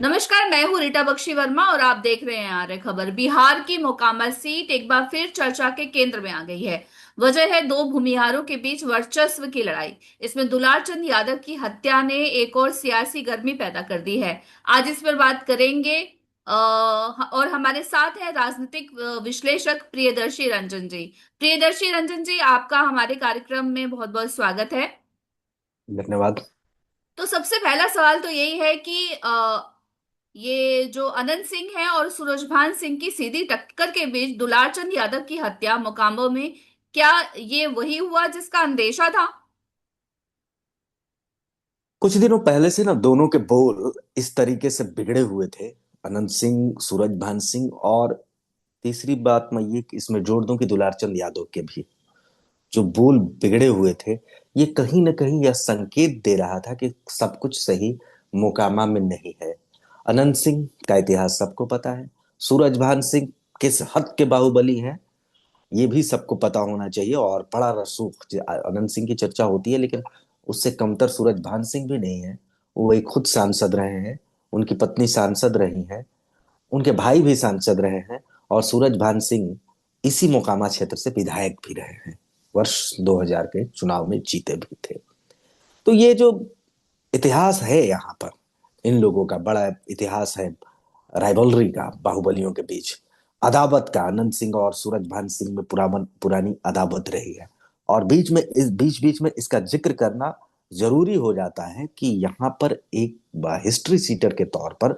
नमस्कार, मैं हूँ रीटा बख्शी वर्मा और आप देख रहे हैं आर्य खबर। बिहार की मोकामा सीट एक बार फिर चर्चा के केंद्र में आ गई है। वजह है दो भूमिहारों के बीच वर्चस्व की लड़ाई। इसमें दुलार चंद यादव की हत्या ने एक और सियासी गर्मी पैदा कर दी है। आज इस पर बात करेंगे। और हमारे साथ है राजनीतिक विश्लेषक प्रियदर्शी रंजन जी। प्रियदर्शी रंजन जी, आपका हमारे कार्यक्रम में बहुत बहुत स्वागत है। धन्यवाद। तो सबसे पहला सवाल तो यही है कि ये जो अनंत सिंह है और सूरजभान सिंह की सीधी टक्कर के बीच दुलारचंद यादव की हत्या मोकाम्बो में, क्या ये वही हुआ जिसका अंदेशा था? कुछ दिनों पहले से ना दोनों के बोल इस तरीके से बिगड़े हुए थे। अनंत सिंह, सूरजभान सिंह, और तीसरी बात मैं ये कि इसमें जोड़ दूं कि दुलारचंद यादव के भी जो बोल बिगड़े हुए थे, ये कहीं ना कहीं यह संकेत दे रहा था कि सब कुछ सही मोकामा में नहीं है। अनंत सिंह का इतिहास सबको पता है। सूरजभान सिंह किस हद के बाहुबली हैं, ये भी सबको पता होना चाहिए। और बड़ा रसूख अनंत सिंह की चर्चा होती है, लेकिन उससे कमतर सूरजभान सिंह भी नहीं है। वो एक खुद सांसद रहे हैं, उनकी पत्नी सांसद रही हैं, उनके भाई भी सांसद रहे हैं, और सूरजभान सिंह इसी मोकामा क्षेत्र से विधायक भी रहे हैं। वर्ष 2000 के चुनाव में जीते भी थे। तो ये जो इतिहास है यहाँ पर, इन लोगों का बड़ा इतिहास है, राइवलरी का, बाहुबलियों के बीच अदावत का। अनंत सिंह और सूरजभान सिंह में पुरानी अदावत रही है। और बीच बीच में इसका जिक्र करना जरूरी हो जाता है कि यहाँ पर एक हिस्ट्री सीटर के तौर पर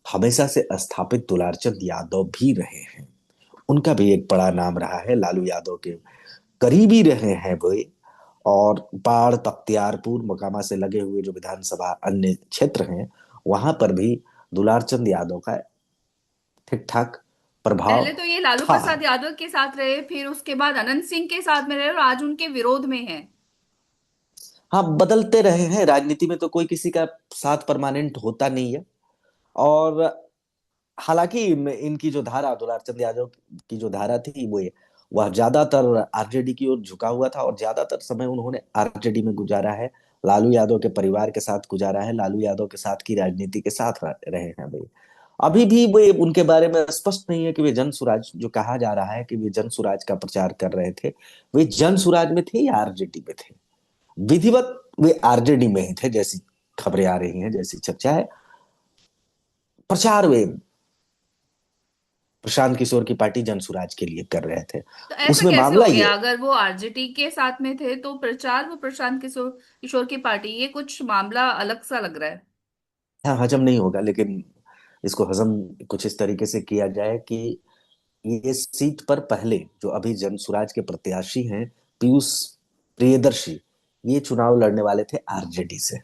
हमेशा से स्थापित दुलारचंद यादव भी रहे हैं। उनका भी एक बड़ा नाम रहा है, लालू यादव के करीबी रहे हैं वे। और बाढ़, बख्तियारपुर, मोकामा से लगे हुए जो विधानसभा अन्य क्षेत्र हैं, वहां पर भी दुलारचंद यादव का ठीक ठाक प्रभाव पहले तो ये लालू था। प्रसाद यादव के साथ रहे, फिर उसके बाद अनंत सिंह के साथ में रहे और आज उनके विरोध में है। हाँ, बदलते रहे हैं। राजनीति में तो कोई किसी का साथ परमानेंट होता नहीं है। और हालांकि इनकी जो धारा, दुलारचंद यादव की जो धारा थी, वह ज्यादातर आरजेडी की ओर झुका हुआ था, और ज्यादातर समय उन्होंने आरजेडी में गुजारा है। लालू यादव के परिवार के साथ गुजारा है, लालू यादव के साथ की राजनीति के साथ रहे हैं भाई। अभी भी वे, उनके बारे में स्पष्ट नहीं है कि वे जन सुराज, जो कहा जा रहा है कि वे जन सुराज का प्रचार कर रहे थे, वे जन सुराज में थे या आरजेडी में थे। विधिवत वे आरजेडी में ही थे, जैसी खबरें आ रही हैं, जैसी चर्चा है। प्रचार वे प्रशांत किशोर की पार्टी जनसुराज के लिए कर रहे थे। तो ऐसा उसमें कैसे मामला हो गया? ये, अगर वो आरजेडी के साथ में थे तो प्रचार वो प्रशांत किशोर किशोर की पार्टी, ये कुछ मामला अलग सा लग रहा है। हाँ, हजम नहीं होगा, लेकिन इसको हजम कुछ इस तरीके से किया जाए कि ये सीट पर पहले जो अभी जनसुराज के प्रत्याशी हैं, पीयूष प्रियदर्शी, ये चुनाव लड़ने वाले थे आरजेडी से,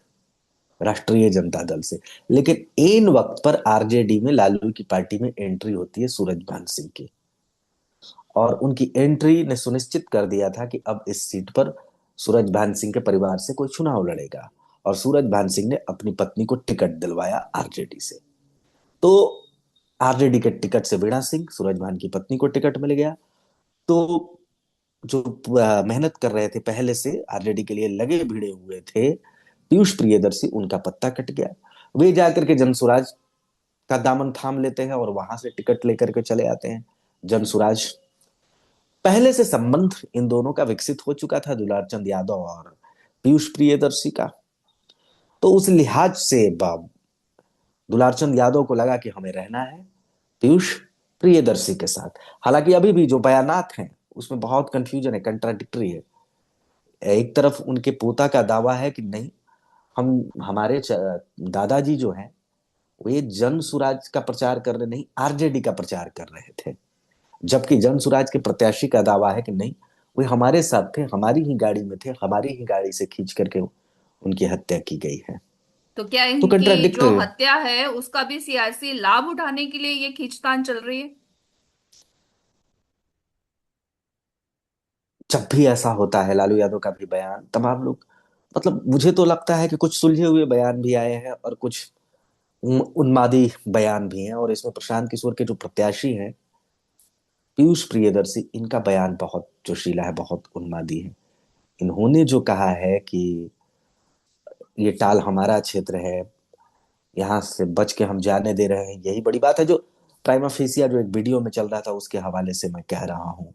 राष्ट्रीय जनता दल से। लेकिन इन वक्त पर आरजेडी में, लालू की पार्टी में एंट्री होती है सूरजभान सिंह की। और उनकी एंट्री ने सुनिश्चित कर दिया था कि अब इस सीट पर सूरजभान सिंह के परिवार से कोई चुनाव लड़ेगा। और सूरजभान सिंह ने अपनी पत्नी को टिकट दिलवाया आरजेडी से। तो आरजेडी के टिकट से वीणा सिंह, सूरजभान की पत्नी, को टिकट मिल गया। तो जो मेहनत कर रहे थे, पहले से आरजेडी के लिए लगे भिड़े हुए थे पीयूष प्रियदर्शी, उनका पत्ता कट गया। वे जाकर के जनसुराज का दामन थाम लेते हैं और वहां से टिकट लेकर के चले आते हैं। जनसुराज, पहले से संबंध इन दोनों का विकसित हो चुका था, दुलारचंद यादव और पीयूष प्रियदर्शी का। तो उस लिहाज से दुलारचंद यादव को लगा कि हमें रहना है पीयूष प्रियदर्शी के साथ। हालांकि अभी भी जो बयानात हैं उसमें बहुत कंफ्यूजन है, कंट्राडिक्टरी है। एक तरफ उनके पोता का दावा है कि नहीं, हमारे दादाजी जो हैं, वो ये जन सुराज का प्रचार कर रहे नहीं, आरजेडी का प्रचार कर रहे थे। जबकि जन सुराज के प्रत्याशी का दावा है कि नहीं, वे हमारे साथ थे, हमारी ही गाड़ी में थे, हमारी ही गाड़ी से खींच करके उनकी हत्या की गई है। तो क्या तो इनकी जो कंट्राडिक्टरी। हत्या है उसका भी सियासी लाभ उठाने के लिए ये खींचतान चल रही है? जब भी ऐसा होता है, लालू यादव का भी बयान, तमाम लोग, मतलब मुझे तो लगता है कि कुछ सुलझे हुए बयान भी आए हैं और कुछ उन्मादी बयान भी हैं। और इसमें प्रशांत किशोर के जो प्रत्याशी हैं, पीयूष प्रियदर्शी, इनका बयान बहुत जोशीला है, बहुत उन्मादी है। इन्होंने जो कहा है कि ये टाल हमारा क्षेत्र है, यहाँ से बच के हम जाने दे रहे हैं, यही बड़ी बात है, जो प्राइमा फेसिया जो एक वीडियो में चल रहा था उसके हवाले से मैं कह रहा हूँ।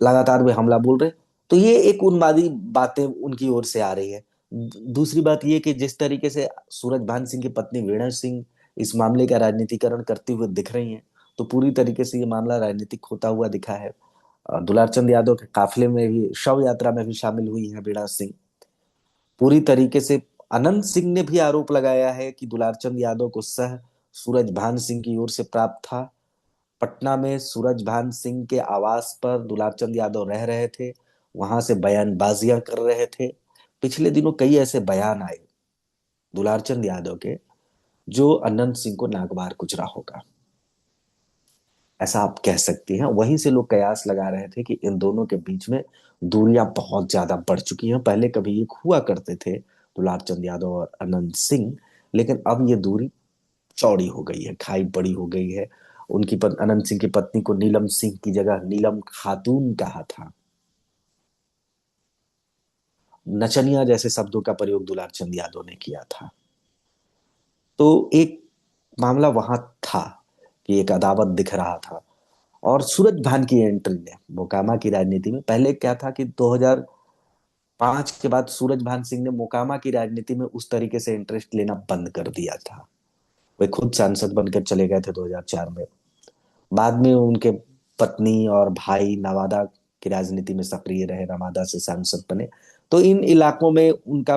लगातार वे हमला बोल रहे, तो ये एक उन्मादी बातें उनकी ओर से आ रही है। दूसरी बात ये कि जिस तरीके से सूरजभान सिंह की पत्नी वीणा सिंह इस मामले का राजनीतिकरण करते हुए दिख रही हैं, तो पूरी तरीके से ये मामला राजनीतिक होता हुआ दिखा है। दुलारचंद यादव के काफिले में भी, शव यात्रा में भी शामिल हुई है वीणा सिंह पूरी तरीके से। अनंत सिंह ने भी आरोप लगाया है कि दुलारचंद यादव को सह सूरजभान सिंह की ओर से प्राप्त था। पटना में सूरजभान सिंह के आवास पर दुलारचंद यादव रह रहे थे, वहां से बयानबाजियां कर रहे थे। पिछले दिनों कई ऐसे बयान आए दुलारचंद यादव के, जो अनंत सिंह को नागवार गुजरा होगा, ऐसा आप कह सकती हैं। वहीं से लोग कयास लगा रहे थे कि इन दोनों के बीच में दूरियां बहुत ज्यादा बढ़ चुकी हैं। पहले कभी एक हुआ करते थे दुलारचंद यादव और अनंत सिंह, लेकिन अब ये दूरी चौड़ी हो गई है, खाई बड़ी हो गई है। अनंत सिंह की पत्नी को नीलम सिंह की जगह नीलम खातून कहा था। नचनिया जैसे शब्दों का प्रयोग दुलारचंद यादव ने किया था। तो एक मामला वहां था कि एक अदावत दिख रहा था। और सूरज भान की एंट्री ने मोकामा की राजनीति में, पहले क्या था कि 2005 के बाद सूरज भान सिंह ने मोकामा की राजनीति में उस तरीके से इंटरेस्ट लेना बंद कर दिया था। वे खुद सांसद बनकर चले गए थे 2004 में। बाद में उनके पत्नी और भाई नवादा की राजनीति में सक्रिय रहे, नवादा से सांसद बने। तो इन इलाकों में उनका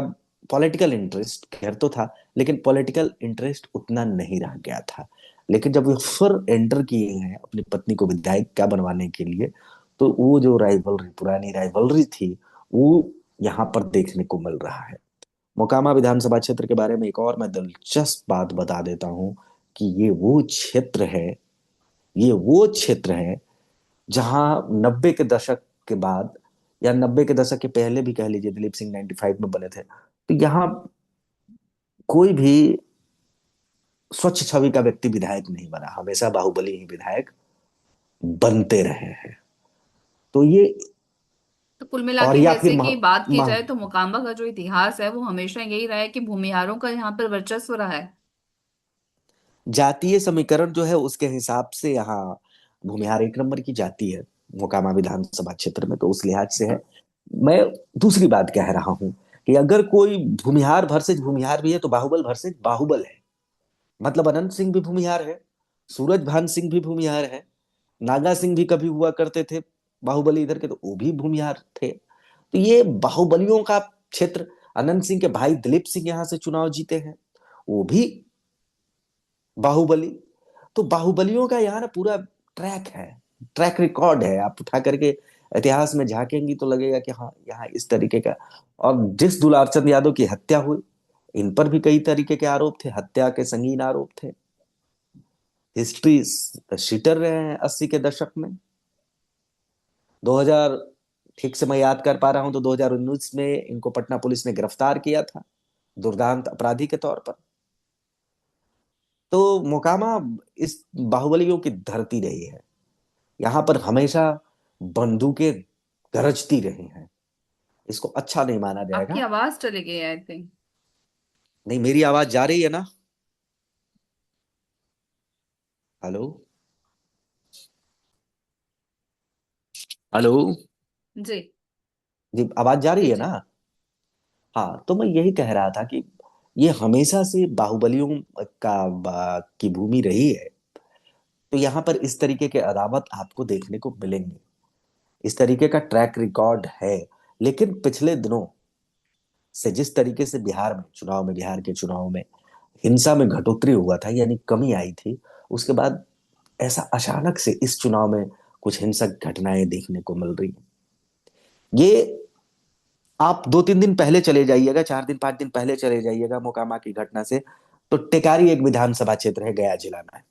पॉलिटिकल इंटरेस्ट खैर तो था, लेकिन पॉलिटिकल इंटरेस्ट उतना नहीं रह गया था। लेकिन जब वे फिर एंटर किए हैं अपनी पत्नी को विधायक क्या बनवाने के लिए, तो वो जो राइवलरी, पुरानी राइवलरी थी, वो यहाँ पर देखने को मिल रहा है। मोकामा विधानसभा क्षेत्र के बारे में एक और मैं दिलचस्प बात बता देता हूँ कि ये वो क्षेत्र है जहां 90 के दशक के बाद, या 90 के दशक के पहले भी कह लीजिए, दिलीप सिंह 95 में बने थे, तो यहाँ कोई भी स्वच्छ छवि का व्यक्ति विधायक नहीं बना, हमेशा बाहुबली ही विधायक बनते रहे हैं। तो ये, तो कुल मिला और के या फिर जैसे कि बात की जाए तो मोकामा का जो इतिहास है वो हमेशा यही रहा है कि भूमिहारों का यहाँ पर वर्चस्व रहा है। जातीय समीकरण जो है उसके हिसाब से यहाँ भूमिहार एक नंबर की जाति है मोकामा विधानसभा क्षेत्र में, तो उस लिहाज से है। मैं दूसरी बात कह रहा हूं कि अगर कोई भूमिहार वर्सेज भूमिहार भी है, तो बाहुबल वर्सेज बाहुबल है। मतलब अनंत सिंह भी भूमिहार है, सूरज भान सिंह भी भूमिहार है, नागा सिंह भी कभी हुआ करते थे बाहुबली इधर के, तो वो भी भूमिहार थे। तो ये बाहुबलियों का क्षेत्र। अनंत सिंह के भाई दिलीप सिंह यहां से चुनाव जीते हैं, वो भी बाहुबली। तो बाहुबलियों का यहाँ ना पूरा ट्रैक है, ट्रैक रिकॉर्ड है। आप उठा करके इतिहास में झांकेंगी तो लगेगा कि हाँ, यहाँ इस तरीके का। और जिस दुलारचंद यादव की हत्या हुई, इन पर भी कई तरीके के आरोप थे, हत्या के संगीन आरोप थे। हिस्ट्री शीटर रहे हैं 80 के दशक में। 2000, ठीक से मैं याद कर पा रहा हूं तो 2019 में इनको पटना पुलिस ने गिरफ्तार किया था दुर्दांत अपराधी के तौर पर। तो मोकामा इस बाहुबलियों की धरती रही है। यहाँ पर हमेशा बंदूकें गरजती रही हैं, इसको अच्छा नहीं माना आपकी जाएगा। आवाज चली गई आई थिंक। नहीं, मेरी आवाज जा रही है ना? हेलो? हेलो? जी जी, आवाज जा रही जी है जी। ना? हाँ, तो मैं यही कह रहा था कि ये हमेशा से बाहुबलियों की भूमि रही है। तो यहाँ पर इस तरीके के अदावत आपको देखने को मिलेंगे, इस तरीके का ट्रैक रिकॉर्ड है। लेकिन पिछले दिनों से जिस तरीके से बिहार के चुनाव में हिंसा में घटोतरी हुआ था, यानी कमी आई थी, उसके बाद ऐसा अचानक से इस चुनाव में कुछ हिंसक घटनाएं देखने को मिल रही हैं। ये आप 2-3 दिन पहले चले जाइएगा, 4 दिन 5 दिन पहले चले जाइएगा मोकामा की घटना से, तो टेकारी एक विधानसभा क्षेत्र है गया जिला में।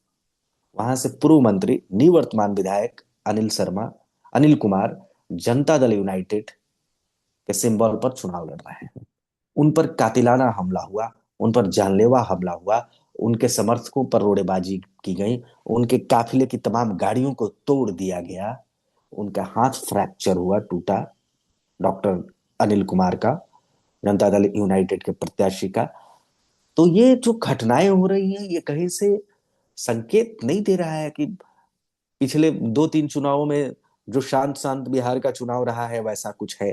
वहां से पूर्व मंत्री निवर्तमान विधायक अनिल कुमार जनता दल यूनाइटेड के सिंबल पर चुनाव लड़ रहे हैं। उन पर कातिलाना हमला हुआ, उन पर जानलेवा हमला हुआ, उनके समर्थकों पर रोड़ेबाजी की गई, उनके काफिले की तमाम गाड़ियों को तोड़ दिया गया, उनका हाथ फ्रैक्चर हुआ, टूटा, डॉक्टर अनिल कुमार का, जनता दल यूनाइटेड के प्रत्याशी का। तो ये जो घटनाएं हो रही हैं ये कहीं से संकेत नहीं दे रहा है कि पिछले 2-3 चुनावों में जो शांत शांत बिहार का चुनाव रहा है वैसा कुछ है।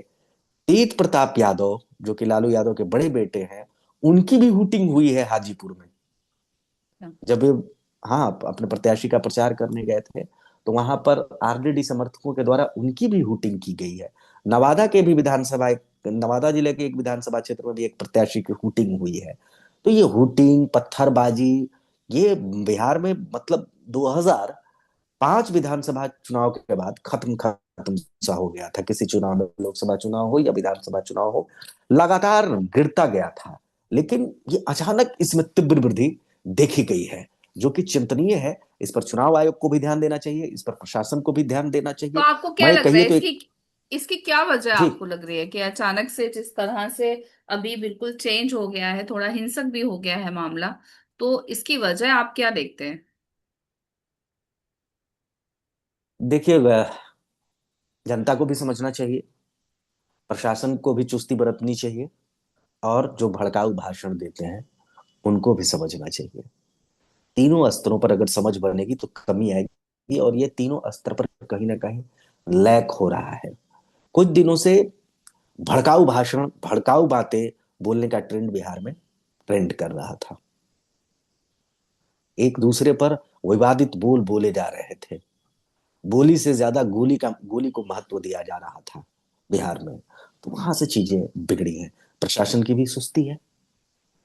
तेज प्रताप यादव जो कि लालू यादव के बड़े बेटे हैं, उनकी भी हुटिंग हुई है हाजीपुर में। जब वे, हाँ, अपने प्रत्याशी का प्रचार करने गए थे तो वहां पर आरजेडी समर्थकों के द्वारा उनकी भी हुटिंग की गई है। नवादा के भी विधानसभा, नवादा जिले के एक विधानसभा क्षेत्र में भी एक प्रत्याशी की हुटिंग हुई है। तो ये हुटिंग, पत्थरबाजी, ये बिहार में मतलब 2005 विधानसभा चुनाव के बाद खत्म खत्म सा हो गया था। किसी चुनाव में, लोकसभा चुनाव हो या विधानसभा चुनाव हो, लगातार गिरता गया था। लेकिन ये अचानक इसमें तीव्र वृद्धि देखी गई है, जो कि चिंतनीय है। इस पर चुनाव आयोग को भी ध्यान देना चाहिए, इस पर प्रशासन को भी ध्यान देना तो चाहिए। आपको क्या मैं लग रहा कहिए है तो इसकी एक, इसकी क्या वजह जी, आपको लग रही है कि अचानक से जिस तरह से अभी बिल्कुल चेंज हो गया है, थोड़ा हिंसक भी हो गया है मामला, तो इसकी वजह आप क्या देखते हैं? देखिए, जनता को भी समझना चाहिए, प्रशासन को भी चुस्ती बरतनी चाहिए, और जो भड़काऊ भाषण देते हैं उनको भी समझना चाहिए। तीनों स्तरों पर अगर समझ बनेगी तो कमी आएगी, और ये तीनों स्तर पर कहीं ना कहीं लैक हो रहा है। कुछ दिनों से भड़काऊ भाषण, भड़काऊ बातें बोलने का ट्रेंड बिहार में ट्रेंड कर रहा था। एक दूसरे पर विवादित बोल बोले जा रहे थे। बोली से ज्यादा गोली को महत्व दिया जा रहा था बिहार में। तो वहां से चीजें बिगड़ी हैं। प्रशासन की भी सुस्ती है,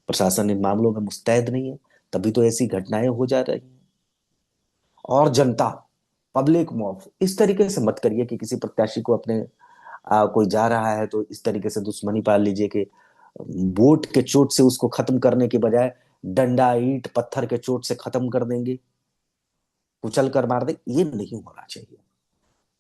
प्रशासन इन मामलों में मुस्तैद नहीं है, तभी तो ऐसी घटनाएं हो जा रही हैं। और जनता, पब्लिक मॉब, इस तरीके से मत करिए कि किसी प्रत्याशी को अपने, कोई जा रहा है तो इस तरीके से दुश्मनी पाल लीजिए कि वोट के चोट से उसको खत्म करने के बजाय डंडा, ईंट, पत्थर के चोट से खत्म कर देंगे, कुचल कर मार देंगे। ये नहीं होना चाहिए।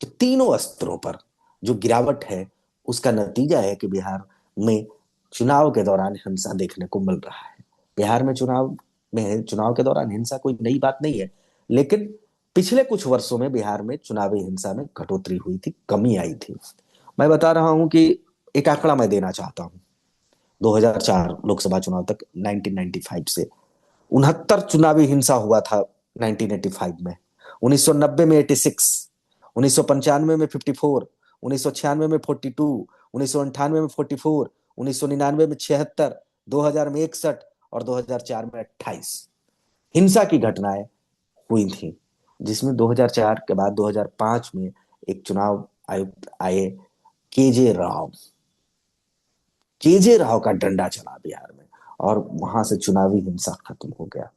तो तीनों स्तरों पर जो गिरावट है उसका नतीजा है कि बिहार में चुनाव के दौरान हिंसा देखने को मिल रहा है। बिहार में चुनाव के दौरान हिंसा कोई नई बात नहीं है, लेकिन पिछले कुछ वर्षों में बिहार में चुनावी हिंसा में कटौती हुई थी, कमी आई थी। मैं बता रहा हूं कि एक आंकड़ा मैं देना चाहता हूं। 2004 लोकसभा चुनाव तक, 1995 से 69 चुनावी हिंसा हुआ था। 1985 में, 1990 में 86, 1995 में 54, 1996 में 42, 1998 में 44, 1999 में 76, 2000 में 61 और 2004 में 28 हिंसा की घटनाएं हुई थी। जिसमें 2004 के बाद 2005 में एक चुनाव आयुक्त आए, केजे राव। केजे राव का डंडा चला बिहार में, और वहां से चुनावी हिंसा खत्म हो गया,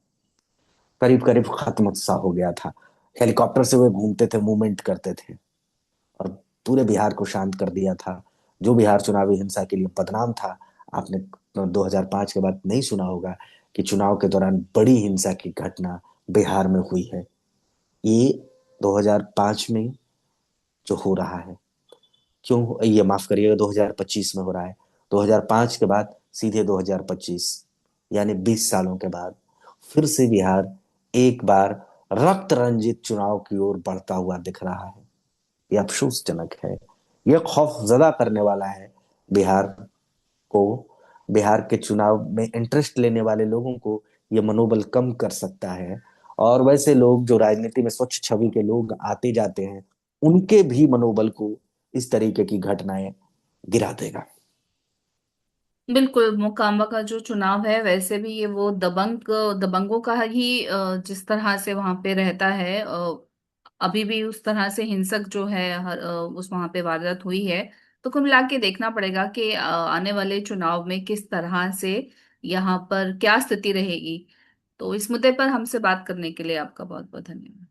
करीब करीब खत्म सा हो गया था। हेलीकॉप्टर से वे घूमते थे, मूवमेंट करते थे, और पूरे बिहार को शांत कर दिया था। जो बिहार चुनावी हिंसा के लिए बदनाम था, आपने 2005 के बाद नहीं सुना होगा कि चुनाव के दौरान बड़ी हिंसा की घटना बिहार में हुई है। ये 2005 में जो हो रहा है, क्यों, ये माफ करिएगा, 2025 में हो रहा है। 2005 के बाद सीधे 2025, यानी 20 सालों के बाद फिर से बिहार एक बार रक्त रंजित चुनाव की ओर बढ़ता हुआ दिख रहा है। ये अफसोसजनक है, यह खौफजदा करने वाला है बिहार को। बिहार के चुनाव में इंटरेस्ट लेने वाले लोगों को यह मनोबल कम कर सकता है, और वैसे लोग जो राजनीति में स्वच्छ छवि के लोग आते जाते हैं, उनके भी मनोबल को इस तरीके की घटनाएं गिरा देगा। बिल्कुल, मोकामा का जो चुनाव है वैसे भी ये वो दबंगों का ही जिस तरह से वहां पे रहता है, अभी भी उस तरह से हिंसक जो है उस वहां पे वारदात हुई है। तो कुल मिला के देखना पड़ेगा कि आने वाले चुनाव में किस तरह से यहाँ पर क्या स्थिति रहेगी। तो इस मुद्दे पर हमसे बात करने के लिए आपका बहुत बहुत धन्यवाद।